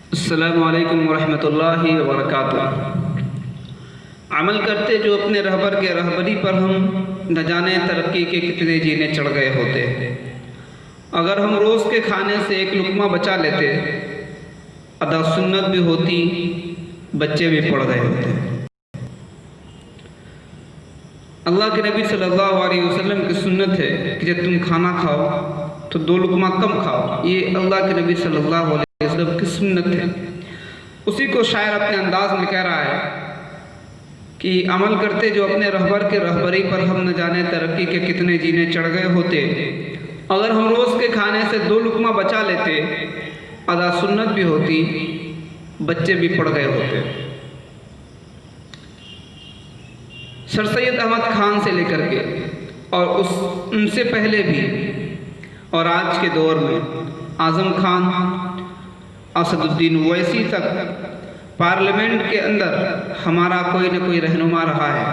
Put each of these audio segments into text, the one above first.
अस्सलामु अलैकुम वरहमतुल्लाहि वबरकातुहू। अमल करते जो अपने रहबर के रहबरी पर हम न जाने तरक्की के कितने जीने चढ़ गए होते। अगर हम रोज़ के खाने से एक लुक़मा बचा लेते, अदा सुन्नत भी होती, बच्चे भी पड़ गए होते। अल्लाह के नबी सल्लल्लाहु अलैहि वसल्लम की सुन्नत है कि जब तुम खाना खाओ तो दो लुक़मा कम खाओ। ये अल्लाह के नबी सल्लल्लाहु अलैहि वसल्लम की सुन्नत है। उसी को शायर अपने अंदाज में कह रहा है कि अमल करते जो अपने रहबर के रहबरी पर हम न जाने तरक्की के कितने जीने चढ़ गए होते। अगर हम रोज़ के खाने से दो लुक़मा बचा लेते, अदा सुन्नत भी होती, बच्चे भी पड़ गए होते। सर सैयद अहमद खान से लेकर के और उनसे पहले भी और आज के दौर में आज़म खान, असदुद्दीन ओवैसी तक पार्लियामेंट के अंदर हमारा कोई न कोई रहनुमा रहा है,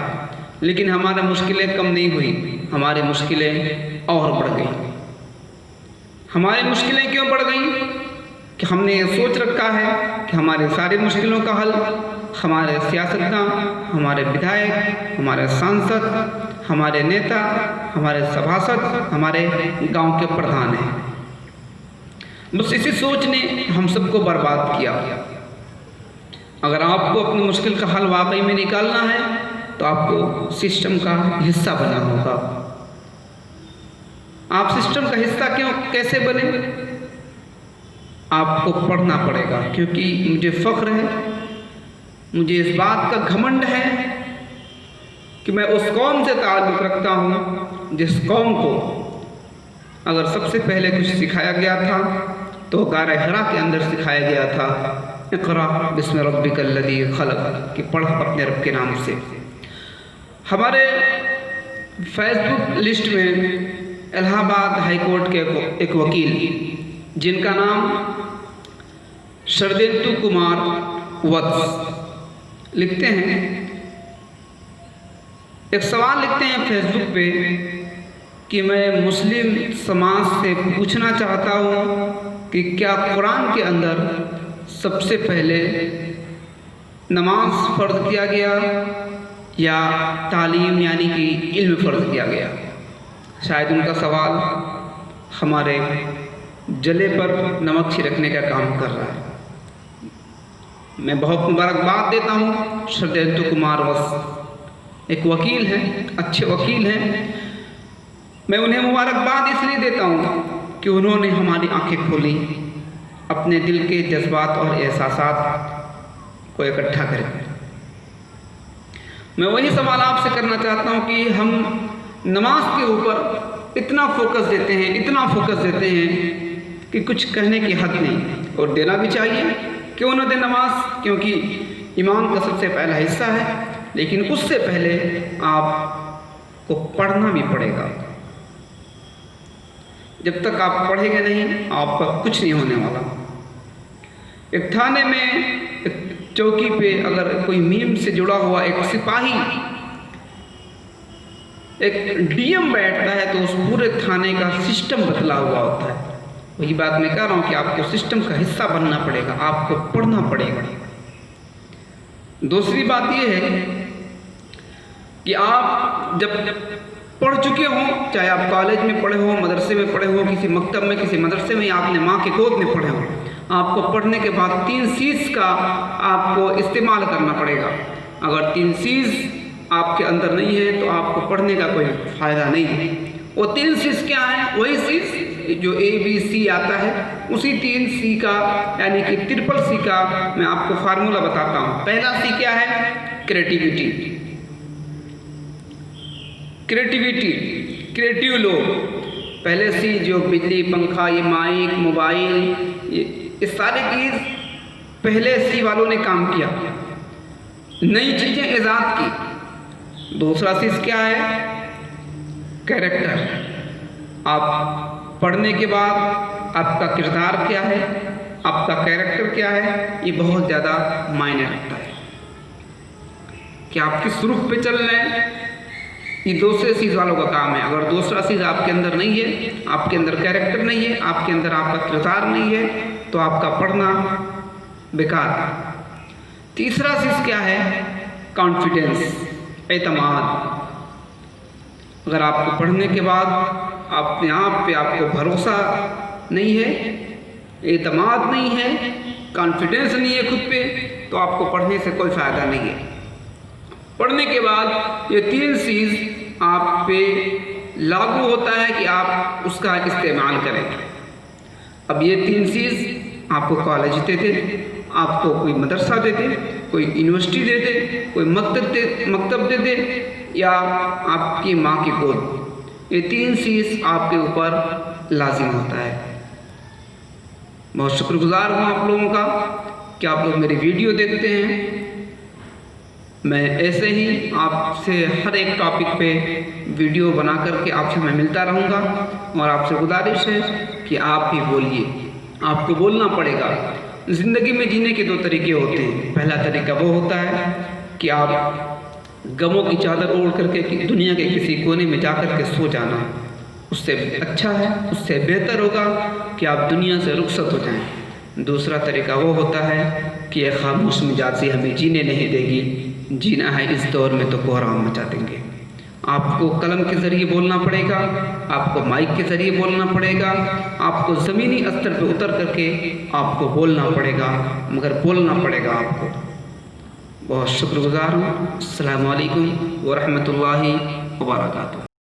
लेकिन हमारी मुश्किलें कम नहीं हुई, हमारी मुश्किलें और बढ़ गई। हमारी मुश्किलें क्यों बढ़ गई कि हमने ये सोच रखा है कि हमारी सारी मुश्किलों का हल हमारे सियासतदान, हमारे विधायक, हमारे सांसद, हमारे नेता, हमारे सभासद, हमारे गांव के प्रधान हैं। बस इसी सोच ने हम सबको बर्बाद किया। अगर आपको अपनी मुश्किल का हल वाकई में निकालना है तो आपको सिस्टम का हिस्सा बनना होगा। आप सिस्टम का हिस्सा कैसे बने? आपको पढ़ना पड़ेगा, क्योंकि मुझे फ़ख्र है, मुझे इस बात का घमंड है कि मैं उस कौम से ताल्लुक़ रखता हूँ जिस कौम को अगर सबसे पहले कुछ सिखाया गया था तो गारे हिरा के अंदर सिखाया गया था, इक़रा बिस्मि रब्बिकल्लज़ी खलक़, कि पढ़ अपने रब के नाम से। हमारे फेसबुक लिस्ट में इलाहाबाद हाई कोर्ट के एक वकील जिनका नाम शरदेंदु कुमार वत्स लिखते हैं, एक सवाल लिखते हैं फेसबुक पे कि मैं मुस्लिम समाज से पूछना चाहता हूँ कि क्या कुरान के अंदर सबसे पहले नमाज फ़र्ज़ किया गया या तालीम यानी कि इल्म फ़र्ज़ किया गया? शायद उनका सवाल हमारे जले पर नमक छिड़कने का काम कर रहा है। मैं बहुत मुबारकबाद देता हूँ शरदेंदु कुमार वत्स, एक वकील हैं, अच्छे वकील हैं। मैं उन्हें मुबारकबाद इसलिए देता हूँ कि उन्होंने हमारी आंखें खोली, अपने दिल के जज्बात और एहसासात को इकट्ठा करें। मैं वही सवाल आपसे करना चाहता हूँ कि हम नमाज के ऊपर इतना फोकस देते हैं, इतना फोकस देते हैं कि कुछ कहने की हद नहीं, और देना भी चाहिए। क्यों न दे नमाज? क्योंकि ईमान का सबसे पहला हिस्सा है, लेकिन उससे पहले आपको पढ़ना भी पड़ेगा। जब तक आप पढ़ेंगे नहीं, आपका कुछ नहीं होने वाला। एक थाने में एक चौकी पे अगर कोई मीम से जुड़ा हुआ एक सिपाही, एक डीएम बैठता है तो उस पूरे थाने का सिस्टम बदला हुआ होता है। वही बात मैं कह रहा हूँ कि आपको सिस्टम का हिस्सा बनना पड़ेगा, आपको पढ़ना पड़ेगा। दूसरी बात यह है कि आप जब पढ़ चुके हों, चाहे आप कॉलेज में पढ़े हों, मदरसे में पढ़े हों, किसी मकतब में, किसी मदरसे में, आपने माँ के गोद में पढ़े हों, आपको पढ़ने के बाद 3 चीज़ का आपको इस्तेमाल करना पड़ेगा। अगर 3 चीज़ आपके अंदर नहीं है तो आपको पढ़ने का कोई फ़ायदा नहीं है। वो 3 चीज़ क्या है? वही चीज़ जो ABC आता है, उसी 3 C का यानी कि ट्रिपल C का मैं आपको फार्मूला बताता हूँ। पहला C क्या है? क्रिएटिविटी। क्रिएटिविटी, क्रिएटिव लोग। पहले C जो बिजली, पंखा, ये माइक, मोबाइल, ये सारी चीज़ पहले C वालों ने काम किया, नई चीज़ें ईजाद की। दूसरा चीज़ क्या है? कैरेक्टर। आप पढ़ने के बाद आपका किरदार क्या है, आपका कैरेक्टर क्या है, ये बहुत ज़्यादा मायने रखता है कि आप किस रुख पे चल रहे हैं। ये दूसरे चीज़ वालों का काम है। अगर दूसरा चीज़ आपके अंदर नहीं है, आपके अंदर कैरेक्टर नहीं है, आपके अंदर आपका किरदार नहीं है, तो आपका पढ़ना बेकार। तीसरा चीज़ क्या है? कॉन्फिडेंस, एतमाद। अगर आपको पढ़ने के बाद अपने आप पे आपको भरोसा नहीं है, एतमाद नहीं है, कॉन्फिडेंस नहीं है खुद पे, तो आपको पढ़ने से कोई फ़ायदा नहीं है। पढ़ने के बाद ये 3 चीज़ आप पे लागू होता है कि आप उसका इस्तेमाल करें। अब ये 3 चीज़ आपको कॉलेज दे दे, आपको कोई मदरसा दे दे, कोई यूनिवर्सिटी दे दे, कोई मकतब दे दे, या आपकी माँ की गोद, ये 3 चीज़ आपके ऊपर लाजिम होता है। बहुत शुक्रगुजार हूँ आप लोगों का कि आप लोग मेरी वीडियो देखते हैं। मैं ऐसे ही आपसे हर एक टॉपिक पे वीडियो बना करके आपसे मैं मिलता रहूँगा, और आपसे गुजारिश है कि आप भी बोलिए। आपको बोलना पड़ेगा। ज़िंदगी में जीने के 2 तरीके होते हैं। पहला तरीका वो होता है कि आप गमों की चादर ओढ़ करके दुनिया के किसी कोने में जा कर के सो जाना। उससे अच्छा है, उससे बेहतर होगा कि आप दुनिया से रुखसत हो जाएं। दूसरा तरीका वो होता है कि एक खामोश मिजाजी हमें जीने नहीं देगी। जीना है इस दौर में तो कोहराम मचा देंगे। आपको कलम के ज़रिए बोलना पड़ेगा, आपको माइक के ज़रिए बोलना पड़ेगा, आपको ज़मीनी स्तर पे उतर करके आपको बोलना पड़ेगा, मगर बोलना पड़ेगा आपको। बहुत शुक्रगुजार हूँ। अस्सलामु अलैकुम व रहमतुल्लाहि व बरकातुहू।